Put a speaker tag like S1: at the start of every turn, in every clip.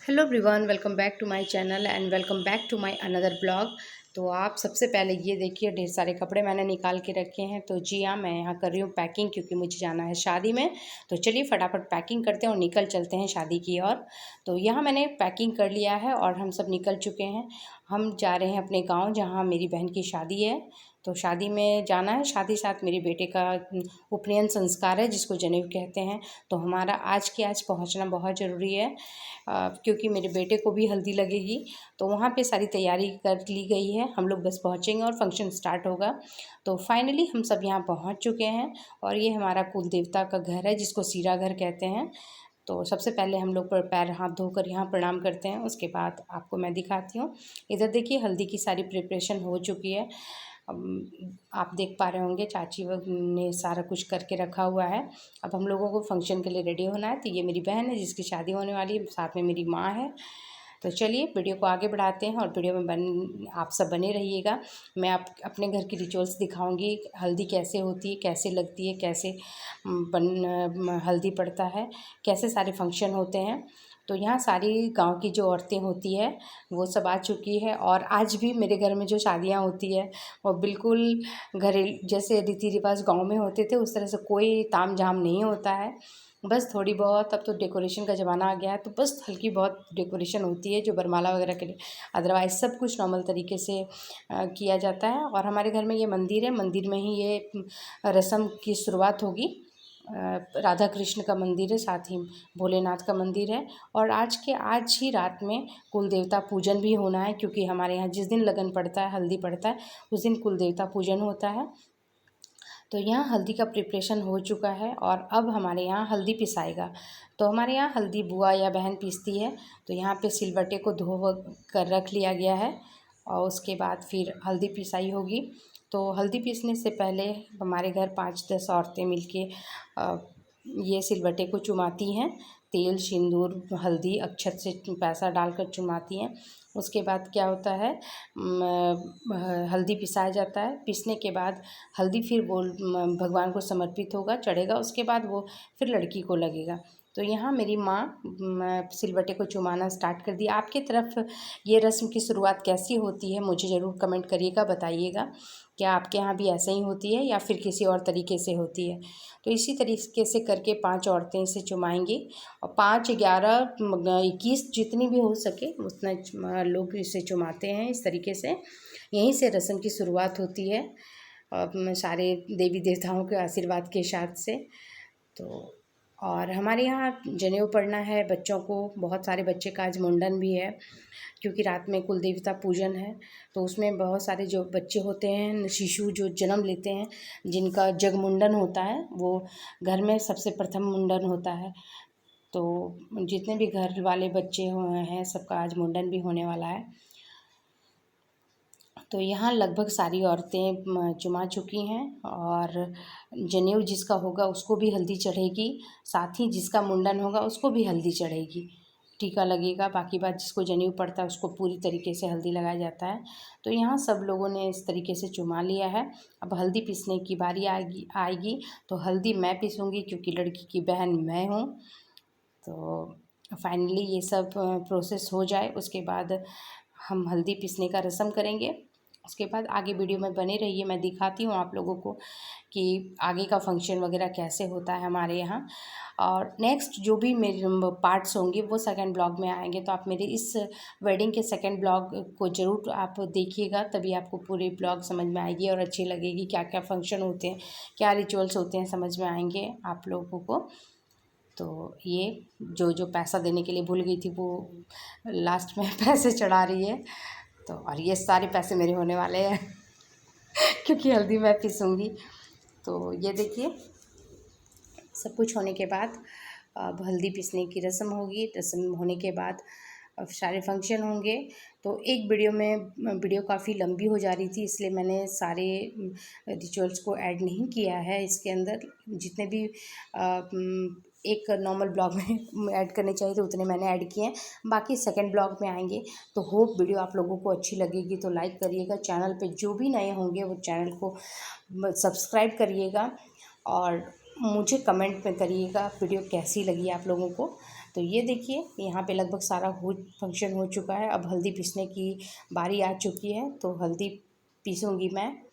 S1: Hello everyone, welcome back to my channel and welcome back to my another blog. तो आप सबसे पहले ये देखिए, ढेर सारे कपड़े मैंने निकाल के रखे हैं। तो जी हाँ, मैं यहाँ कर रही हूँ पैकिंग, क्योंकि मुझे जाना है शादी में। तो चलिए फटाफट पैकिंग करते हैं और निकल चलते हैं शादी की ओर। तो यहाँ मैंने पैकिंग कर लिया है और हम सब निकल चुके हैं। हम जा रहे हैं अपने गाँव, जहाँ मेरी बहन की शादी है। तो शादी में जाना है, साथ ही साथ मेरे बेटे का उपनयन संस्कार है, जिसको जनेऊ कहते हैं। तो हमारा आज के आज पहुंचना बहुत ज़रूरी है, क्योंकि मेरे बेटे को भी हल्दी लगेगी। तो वहाँ पे सारी तैयारी कर ली गई है, हम लोग बस पहुँचेंगे और फंक्शन स्टार्ट होगा। तो फाइनली हम सब यहाँ पहुँच चुके हैं और ये हमारा कुल देवता का घर है, जिसको सीरा घर कहते हैं। तो सबसे पहले हम लोग पर पैर हाथ धोकर यहाँ प्रणाम करते हैं। उसके बाद आपको मैं दिखाती हूँ। इधर देखिए, हल्दी की सारी प्रिपरेशन हो चुकी है। आप देख पा रहे होंगे, चाची ने सारा कुछ करके रखा हुआ है। अब हम लोगों को फंक्शन के लिए रेडी होना है। तो ये मेरी बहन है, जिसकी शादी होने वाली है, साथ में मेरी माँ है। तो चलिए वीडियो को आगे बढ़ाते हैं और वीडियो में आप सब बने रहिएगा। मैं आप अपने घर की रिचुअल्स दिखाऊंगी, हल्दी कैसे होती है, कैसे लगती है, कैसे हल्दी पड़ता है, कैसे सारे फंक्शन होते हैं। तो यहाँ सारी गांव की जो औरतें होती है वो सब आ चुकी है। और आज भी मेरे घर में जो शादियाँ होती है वो बिल्कुल घरेलू, जैसे रीति रिवाज गांव में होते थे उस तरह से कोई ताम झाम नहीं होता है। बस थोड़ी बहुत, अब तो डेकोरेशन का ज़माना आ गया है, तो बस हल्की बहुत डेकोरेशन होती है जो वरमाला वगैरह के लिए। अदरवाइज़ सब कुछ नॉर्मल तरीके से किया जाता है। और हमारे घर में ये मंदिर है, मंदिर में ही ये रस्म की शुरुआत होगी। राधा कृष्ण का मंदिर है, साथ ही भोलेनाथ का मंदिर है। और आज ही रात में कुल देवता पूजन भी होना है, क्योंकि हमारे यहाँ जिस दिन लगन पड़ता है, हल्दी पड़ता है, उस दिन कुल देवता पूजन होता है। तो यहाँ हल्दी का प्रिपरेशन हो चुका है और अब हमारे यहाँ हल्दी पिसाएगा। तो हमारे यहाँ हल्दी बुआ या बहन पीसती है। तो यहाँ पे सिलबट्टे को धो कर रख लिया गया है और उसके बाद फिर हल्दी पिसाई होगी। तो हल्दी पीसने से पहले हमारे घर 5-10 औरतें मिलके ये सिलबट्टे को चुमाती हैं। तेल, सिंदूर, हल्दी, अक्षत से पैसा डालकर चुमाती हैं। उसके बाद क्या होता है, हल्दी पिसाया जाता है। पीसने के बाद हल्दी फिर भगवान को समर्पित होगा, चढ़ेगा। उसके बाद वो फिर लड़की को लगेगा। तो यहाँ मेरी माँ सिलबट्टे को चुमाना स्टार्ट कर दिया। आपकी तरफ ये रस्म की शुरुआत कैसी होती है, मुझे ज़रूर कमेंट करिएगा, बताइएगा। क्या आपके यहाँ भी ऐसे ही होती है या फिर किसी और तरीके से होती है। तो इसी तरीके से करके 5 औरतें इसे चुमाएंगी और 5, 11, 21 जितनी भी हो सके उतना लोग इसे चुमाते हैं। इस तरीके से यहीं से रस्म की शुरुआत होती है, सारे देवी देवताओं के आशीर्वाद के साथ से। तो और हमारे यहाँ जनेऊ पड़ना है बच्चों को। बहुत सारे बच्चे का आज मुंडन भी है, क्योंकि रात में कुल देवता पूजन है। तो उसमें बहुत सारे जो बच्चे होते हैं, शिशु जो जन्म लेते हैं, जिनका जग मुंडन होता है, वो घर में सबसे प्रथम मुंडन होता है। तो जितने भी घर वाले बच्चे हुए हैं, सबका आज मुंडन भी होने वाला है। तो यहाँ लगभग सारी औरतें चुमा चुकी हैं और जनेऊ जिसका होगा उसको भी हल्दी चढ़ेगी, साथ ही जिसका मुंडन होगा उसको भी हल्दी चढ़ेगी, टीका लगेगा। बाकी बात जिसको जनेऊ पड़ता है उसको पूरी तरीके से हल्दी लगाया जाता है। तो यहाँ सब लोगों ने इस तरीके से चुमा लिया है। अब हल्दी पीसने की बारी आएगी। तो हल्दी मैं पीसूँगी, क्योंकि लड़की की बहन मैं हूँ। तो फाइनली ये सब प्रोसेस हो जाए, उसके बाद हम हल्दी पीसने का रस्म करेंगे। उसके बाद आगे वीडियो में बने रहिए, मैं दिखाती हूँ आप लोगों को कि आगे का फंक्शन वगैरह कैसे होता है हमारे यहाँ। और नेक्स्ट जो भी मेरे पार्ट्स होंगे वो सेकंड ब्लॉग में आएंगे। तो आप मेरे इस वेडिंग के सेकंड ब्लॉग को ज़रूर आप देखिएगा, तभी आपको पूरी ब्लॉग समझ में आएगी और अच्छी लगेगी। क्या क्या फंक्शन होते हैं, क्या रिचुअल्स होते हैं, समझ में आएंगे आप लोगों को। तो ये जो पैसा देने के लिए भूल गई थी, वो लास्ट में पैसे चढ़ा रही है। तो और ये सारे पैसे मेरे होने वाले हैं क्योंकि हल्दी मैं पीसूँगी। तो ये देखिए, सब कुछ होने के बाद अब हल्दी पीसने की रस्म होगी। रस्म होने के बाद अब सारे फंक्शन होंगे। तो एक वीडियो काफ़ी लंबी हो जा रही थी, इसलिए मैंने सारे रिचुअल्स को ऐड नहीं किया है इसके अंदर। जितने भी एक नॉर्मल ब्लॉग में ऐड करने चाहिए तो उतने मैंने ऐड किए हैं, बाकी सेकंड ब्लॉग में आएंगे। तो होप वीडियो आप लोगों को अच्छी लगेगी। तो लाइक करिएगा, चैनल पे जो भी नए होंगे वो चैनल को सब्सक्राइब करिएगा और मुझे कमेंट में करिएगा वीडियो कैसी लगी आप लोगों को। तो ये देखिए यहाँ पे लगभग सारा फंक्शन हो चुका है। अब हल्दी पीसने की बारी आ चुकी है, तो हल्दी पीसूँगी मैं।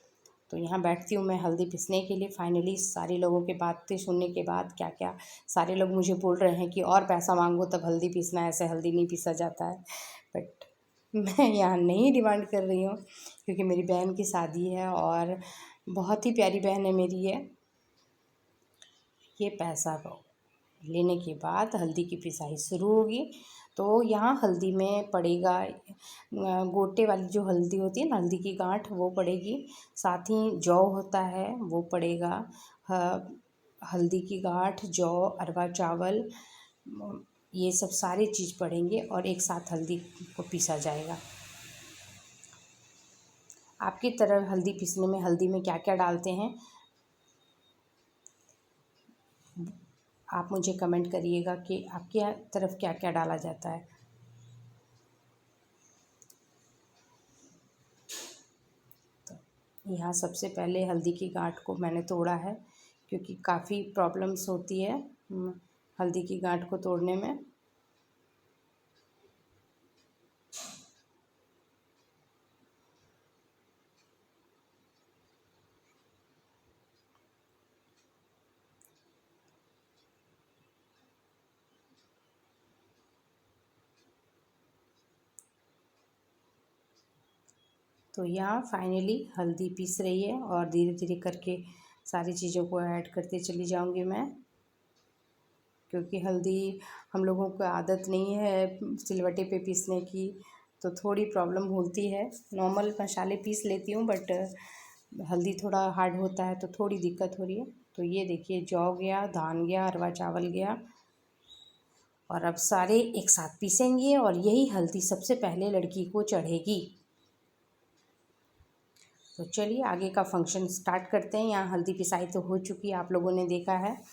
S1: तो यहाँ बैठती हूँ मैं हल्दी पीसने के लिए। फाइनली सारे लोगों की बातें सुनने के बाद क्या क्या सारे लोग मुझे बोल रहे हैं कि और पैसा मांगो तब हल्दी पीसना है, ऐसे हल्दी नहीं पीसा जाता है। बट मैं यहाँ नहीं डिमांड कर रही हूँ, क्योंकि मेरी बहन की शादी है और बहुत ही प्यारी बहन है मेरी ये। पैसा लेने के बाद हल्दी की पिसाई शुरू होगी। तो यहाँ हल्दी में पड़ेगा गोटे वाली जो हल्दी होती है ना, हल्दी की गांठ, वो पड़ेगी। साथ ही जौ होता है वो पड़ेगा। हल्दी की गांठ, जौ, अरवा चावल, ये सब सारी चीज़ पड़ेंगे और एक साथ हल्दी को पीसा जाएगा। आपकी तरफ हल्दी पीसने में हल्दी में क्या क्या डालते हैं आप मुझे कमेंट करिएगा कि आपके तरफ क्या क्या डाला जाता है। तो यहाँ सबसे पहले हल्दी की गांठ को मैंने तोड़ा है, क्योंकि काफ़ी प्रॉब्लम्स होती है हल्दी की गांठ को तोड़ने में। तो यहाँ फाइनली हल्दी पीस रही है और धीरे धीरे करके सारी चीज़ों को ऐड करते चली जाऊँगी मैं, क्योंकि हल्दी हम लोगों को आदत नहीं है सिलवट्टे पे पीसने की, तो थोड़ी प्रॉब्लम होती है। नॉर्मल मसाले पीस लेती हूँ, बट हल्दी थोड़ा हार्ड होता है तो थोड़ी दिक्कत हो रही है। तो ये देखिए जौ गया, धान गया, अरवा चावल गया, और अब सारे एक साथ पीसेंगे और यही हल्दी सबसे पहले लड़की को चढ़ेगी। तो चलिए आगे का फंक्शन स्टार्ट करते हैं। यहाँ हल्दी पिसाई तो हो चुकी है, आप लोगों ने देखा है।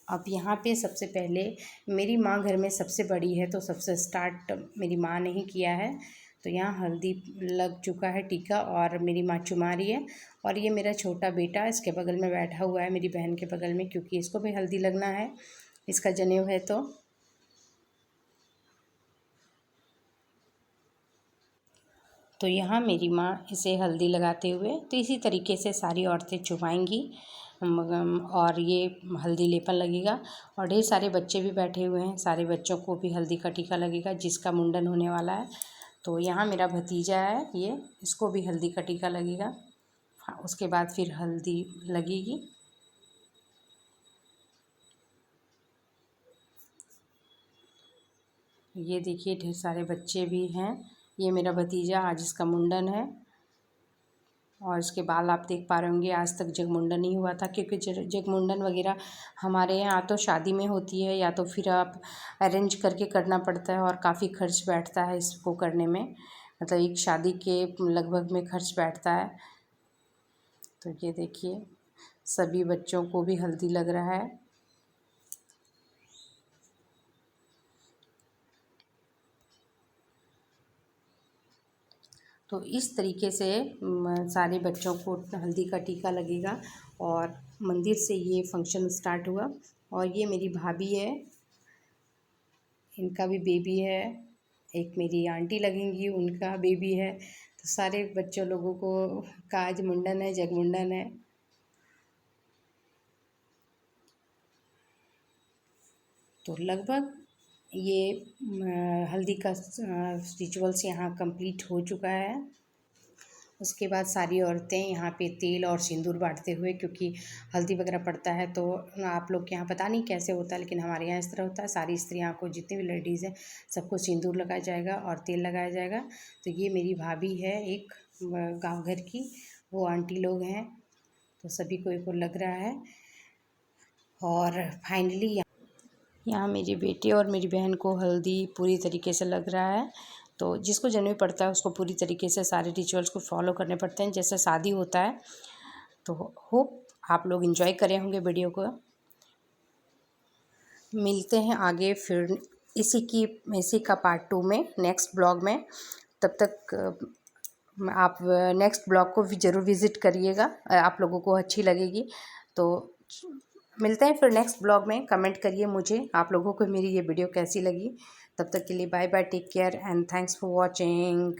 S1: अब यहाँ पे सबसे पहले मेरी माँ घर में सबसे बड़ी है, तो सबसे स्टार्ट मेरी माँ ने ही किया है। तो यहाँ हल्दी लग चुका है टीका और मेरी माँ चुमा रही है। और ये मेरा छोटा बेटा इसके बगल में बैठा हुआ है, मेरी बहन के बगल में, क्योंकि इसको भी हल्दी लगना है, इसका जनेऊ है। तो यहाँ मेरी माँ इसे हल्दी लगाते हुए, तो इसी तरीके से सारी औरतें चुमाएंगी और ये हल्दी लेपन लगेगा। और ढेर सारे बच्चे भी बैठे हुए हैं, सारे बच्चों को भी हल्दी का टीका लगेगा जिसका मुंडन होने वाला है। तो यहाँ मेरा भतीजा है ये, इसको भी हल्दी का टीका लगेगा। हाँ, उसके बाद फिर हल्दी लगेगी। ये देखिए ढेर सारे बच्चे भी हैं। ये मेरा भतीजा, आज इसका मुंडन है। और इसके बाल आप देख पा रहे होंगे, आज तक जगमुंडन नहीं हुआ था, क्योंकि जगमुंडन वगैरह हमारे यहाँ तो शादी में होती है, या तो फिर आप अरेंज करके करना पड़ता है और काफ़ी खर्च बैठता है इसको करने में, मतलब एक शादी के लगभग में खर्च बैठता है। तो ये देखिए सभी बच्चों को भी हल्दी लग रहा है। तो इस तरीके से सारे बच्चों को हल्दी का टीका लगेगा। और मंदिर से ये फंक्शन स्टार्ट हुआ। और ये मेरी भाभी है, इनका भी बेबी है। एक मेरी आंटी लगेंगी, उनका बेबी है। तो सारे बच्चों लोगों को का आज मुंडन है, जगमुंडन है। तो लगभग ये हल्दी का रिचुअल्स यहाँ कंप्लीट हो चुका है। उसके बाद सारी औरतें यहाँ पे तेल और सिंदूर बांटते हुए, क्योंकि हल्दी वगैरह पड़ता है, तो आप लोग के यहाँ पता नहीं कैसे होता है, लेकिन हमारे यहाँ इस तरह होता है। सारी स्त्रियों को, जितनी भी लेडीज़ हैं, सबको सिंदूर लगाया जाएगा और तेल लगाया जाएगा। तो ये मेरी भाभी है एक गाँव घर की, वो आंटी लोग हैं, तो सभी को लग रहा है। और फाइनली यहाँ मेरी बेटी और मेरी बहन को हल्दी पूरी तरीके से लग रहा है। तो जिसको जनेऊ पड़ता है उसको पूरी तरीके से सारे रिचुअल्स को फॉलो करने पड़ते हैं, जैसे शादी होता है। तो होप आप लोग एंजॉय करे होंगे वीडियो को। मिलते हैं आगे फिर इसी का पार्ट 2 में, नेक्स्ट ब्लॉग में। तब तक आप नेक्स्ट ब्लॉग को भी ज़रूर विज़िट करिएगा, आप लोगों को अच्छी लगेगी। तो मिलते हैं फिर नेक्स्ट ब्लॉग में। कमेंट करिए मुझे आप लोगों को मेरी ये वीडियो कैसी लगी। तब तक के लिए bye bye, take care and thanks for watching.